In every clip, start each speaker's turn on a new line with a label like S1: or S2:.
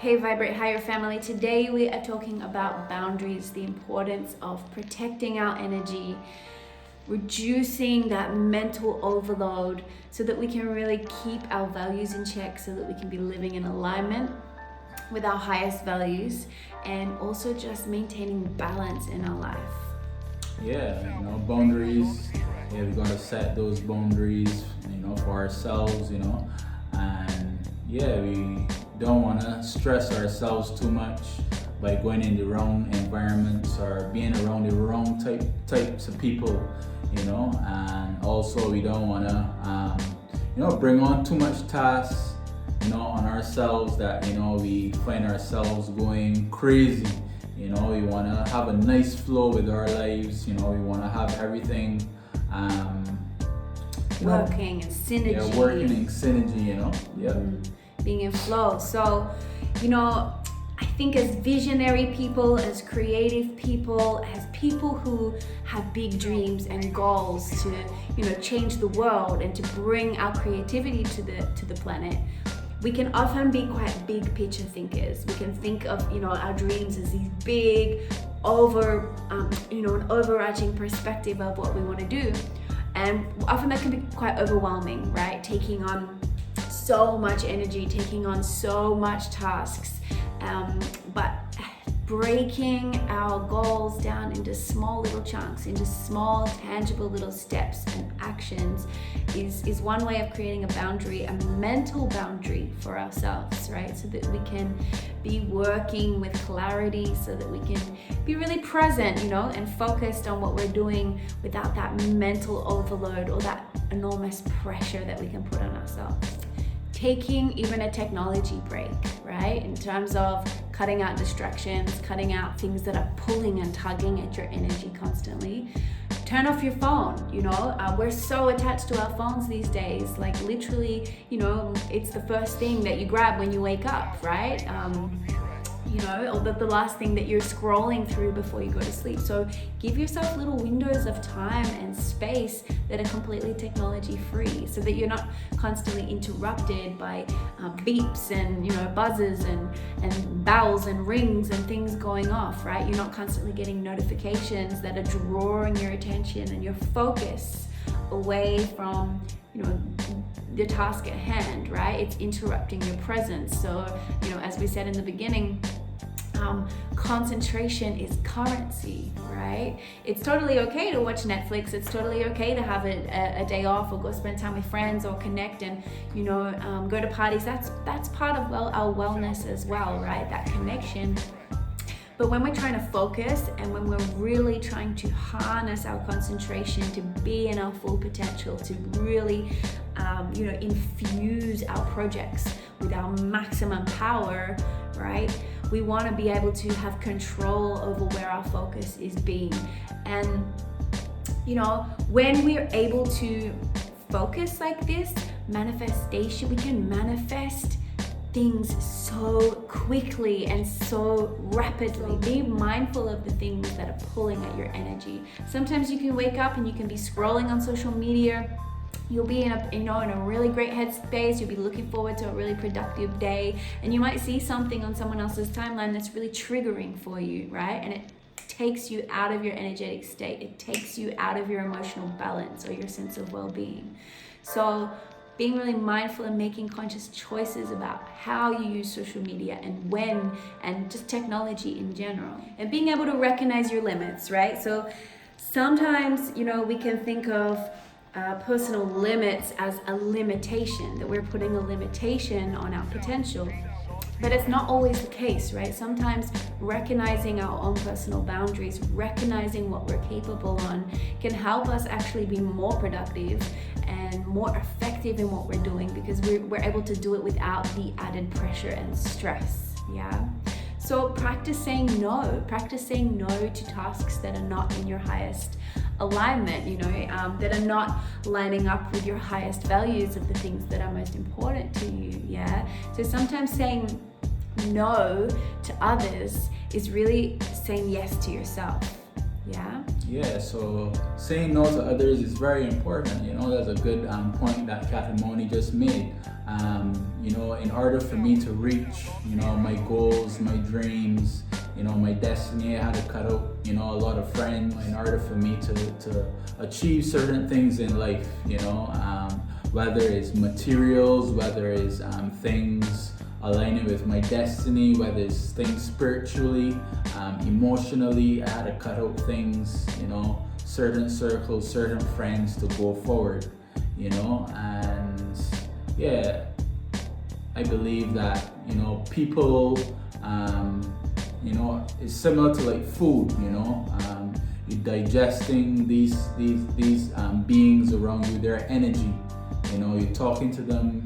S1: Hey Vibrate Higher family, today we are talking about boundaries, the importance of protecting our energy, reducing that mental overload so that we can really keep our values in check, so that we can be living in alignment with our highest values, and also just maintaining balance in our life.
S2: Boundaries. Yeah, we gotta set those boundaries, for ourselves, and we don't wanna stress ourselves too much by going in the wrong environments or being around the wrong types of people, and also we don't wanna, bring on too much tasks, on ourselves that, we find ourselves going crazy. We want to have a nice flow with our lives. We want to have everything
S1: working in synergy.
S2: Yeah, working in synergy,
S1: Being in flow. So, I think as visionary people, as creative people, as people who have big dreams and goals to, change the world and to bring our creativity to the planet, we can often be quite big picture thinkers. We can think of, our dreams as these big, an overarching perspective of what we want to do. And often that can be quite overwhelming, right? Taking on so much energy, taking on so much tasks. But breaking our goals down into small little chunks, into small tangible little steps and actions is one way of creating a boundary, a mental boundary for ourselves, right? So that we can be working with clarity, so that we can be really present, and focused on what we're doing without that mental overload or that enormous pressure that we can put on ourselves. Taking even a technology break, right? In terms of cutting out distractions, cutting out things that are pulling and tugging at your energy constantly. Turn off your phone, we're so attached to our phones these days, like literally, it's the first thing that you grab when you wake up, right? Or the last thing that you're scrolling through before you go to sleep. So give yourself little windows of time and space that are completely technology free, so that you're not constantly interrupted by beeps and buzzes and bells and rings and things going off, right? You're not constantly getting notifications that are drawing your attention and your focus away from the task at hand, right? It's interrupting your presence. So, as we said in the beginning, concentration is currency, right? It's totally okay to watch Netflix. It's totally okay to have a day off, or go spend time with friends, or connect and go to parties. That's part of our wellness as well, right? That connection. But when we're trying to focus, and when we're really trying to harness our concentration to be in our full potential, to really infuse our projects with our maximum power, right? We want to be able to have control over where our focus is being. And, when we're able to focus like this, manifestation, we can manifest things so quickly and so rapidly. Be mindful of the things that are pulling at your energy. Sometimes you can wake up and you can be scrolling on social media. You'll be in a really great headspace. You'll be looking forward to a really productive day, and you might see something on someone else's timeline that's really triggering for you, right? And it takes you out of your energetic state. It takes you out of your emotional balance or your sense of well-being. So being really mindful and making conscious choices about how you use social media and when, and just technology in general. And being able to recognize your limits, right? So sometimes, we can think of personal limits as a limitation, that we're putting a limitation on our potential. But it's not always the case, right? Sometimes recognizing our own personal boundaries, recognizing what we're capable on, can help us actually be more productive and more effective in what we're doing, because we're able to do it without the added pressure and stress, yeah? So practice saying no to tasks that are not in your highest alignment, that are not lining up with your highest values of the things that are most important to you, yeah? So sometimes saying no to others is really saying yes to yourself, yeah?
S2: Yeah, so saying no to others is very important. That's a good point that Kathy Moni just made. In order for me to reach, my goals, my dreams, my destiny, I had to cut out, a lot of friends in order for me to achieve certain things in life, whether it's materials, whether it's things aligning with my destiny, whether it's things spiritually, emotionally. I had to cut out things, certain circles, certain friends to go forward, and yeah, I believe that, people, it's similar to like food, you're digesting these beings around you, their energy, you're talking to them,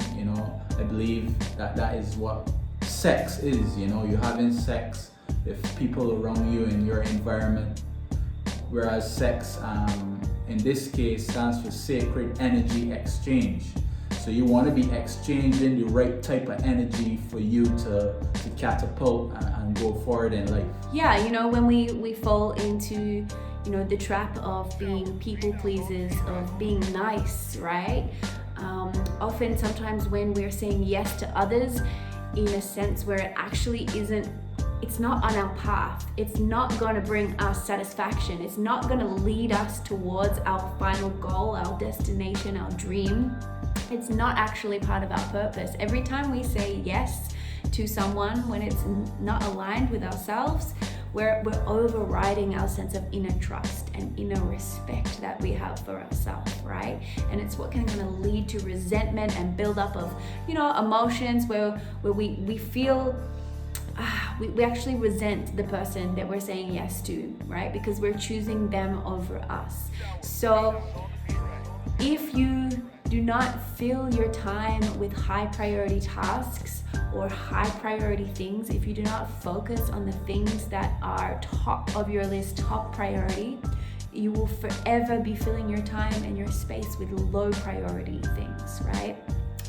S2: I believe that is what sex is, you're having sex with people around you in your environment, whereas sex, in this case, stands for sacred energy exchange. So you want to be exchanging the right type of energy for you to catapult and go forward in life.
S1: Yeah, when we fall into, the trap of being people pleasers, of being nice, right? Often, sometimes when we're saying yes to others in a sense where it actually isn't, it's not on our path, it's not going to bring us satisfaction, it's not going to lead us towards our final goal, our destination, our dream. It's not actually part of our purpose. Every time we say yes to someone when it's not aligned with ourselves, we're overriding our sense of inner trust and inner respect that we have for ourselves, right? And it's what can kind of lead to resentment and build up of, emotions where we feel we actually resent the person that we're saying yes to, right? Because we're choosing them over us. So if you do not fill your time with high priority tasks or high priority things, if you do not focus on the things that are top of your list, top priority, you will forever be filling your time and your space with low priority things, right?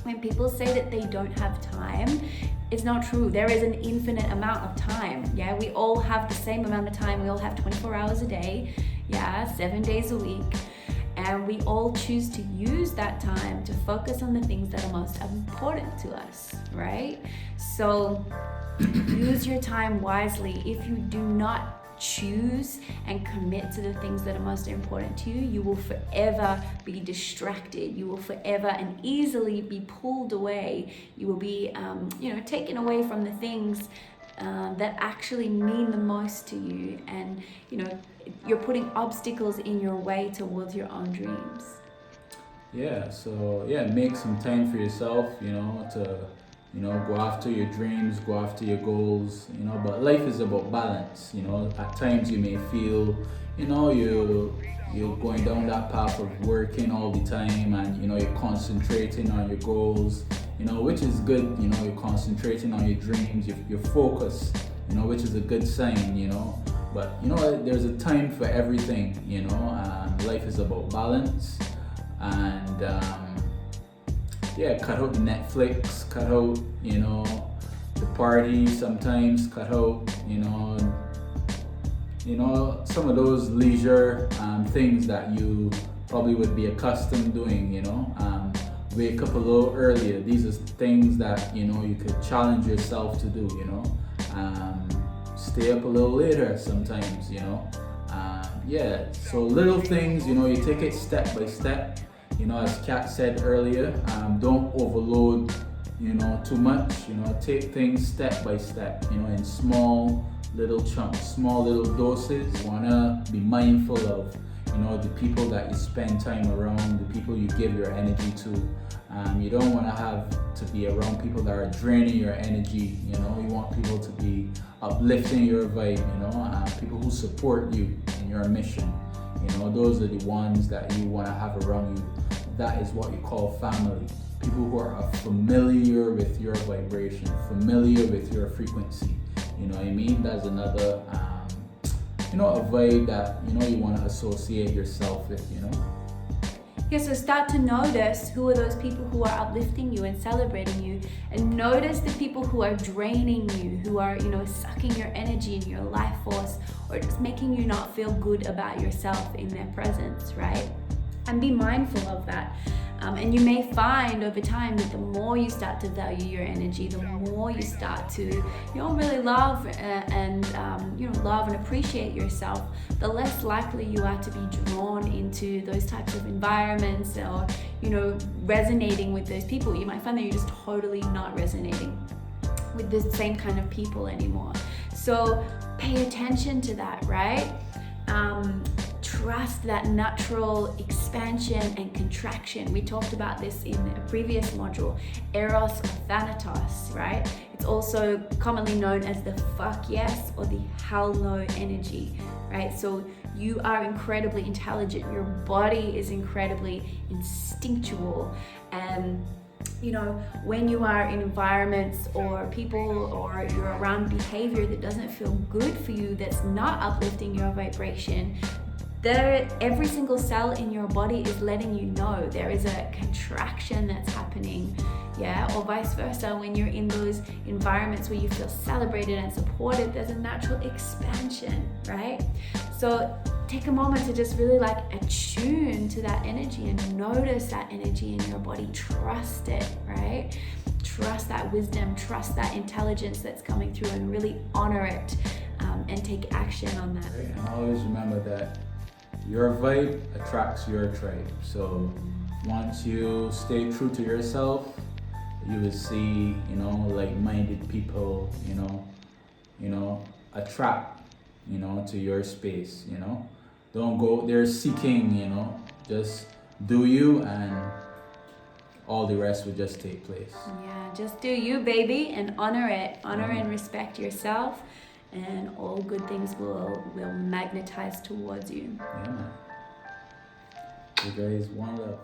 S1: When people say that they don't have time, it's not true. There is an infinite amount of time. Yeah, we all have the same amount of time. We all have 24 hours a day. Yeah, 7 days a week. And we all choose to use that time to focus on the things that are most important to us, right? So use your time wisely. If you do not choose and commit to the things that are most important to you, you will forever be distracted. You will forever and easily be pulled away. You will be, taken away from the things that actually mean the most to you. And, you're putting obstacles in your way towards your own dreams.
S2: Make some time for yourself, to go after your dreams, go after your goals, but life is about balance. At times you may feel, you're going down that path of working all the time and, you're concentrating on your goals, which is good, you're concentrating on your dreams, you're focused, which is a good sign, but, there's a time for everything, life is about balance and, cut out the Netflix, cut out, the party sometimes, cut out, some of those leisure things that you probably would be accustomed doing, wake up a little earlier. These are things that, you could challenge yourself to do, stay up a little later sometimes, so little things, you take it step by step. As Kat said earlier, don't overload, too much. Take things step by step, in small little chunks, small little doses. You wanna be mindful of, the people that you spend time around, the people you give your energy to. You don't want to have to be around people that are draining your energy. You want people to be uplifting your vibe. People who support you in your mission. Those are the ones that you want to have around you. That is what you call family. People who are familiar with your vibration, familiar with your frequency. You know what I mean? That's another, a vibe that, you want to associate yourself with,
S1: Yeah, so start to notice who are those people who are uplifting you and celebrating you, and notice the people who are draining you, who are, sucking your energy and your life force, or just making you not feel good about yourself in their presence, right? And be mindful of that. And you may find over time that the more you start to value your energy, the more you start to, really love and love and appreciate yourself, the less likely you are to be drawn into those types of environments or, resonating with those people. You might find that you're just totally not resonating with the same kind of people anymore. So pay attention to that, right? Trust that natural expansion and contraction. We talked about this in a previous module, Eros or Thanatos, right? It's also commonly known as the fuck yes or the hell no energy, right? So you are incredibly intelligent. Your body is incredibly instinctual. And when you are in environments or people or you're around behavior that doesn't feel good for you, that's not uplifting your vibration, every single cell in your body is letting you know there is a contraction that's happening, or vice versa. When you're in those environments where you feel celebrated and supported, there's a natural expansion, right? So take a moment to just really attune to that energy and notice that energy in your body. Trust it, right? Trust that wisdom, trust that intelligence that's coming through, and really honor it and take action on that.
S2: Right. And always remember that your vibe attracts your tribe. So once you stay true to yourself, you will see, like-minded people, attract, to your space, Don't go there seeking, just do you, and all the rest will just take place.
S1: Yeah, just do you, baby, and honor it. Honor and respect yourself, and all good things will magnetize towards you.
S2: Yeah, man. You guys, one love.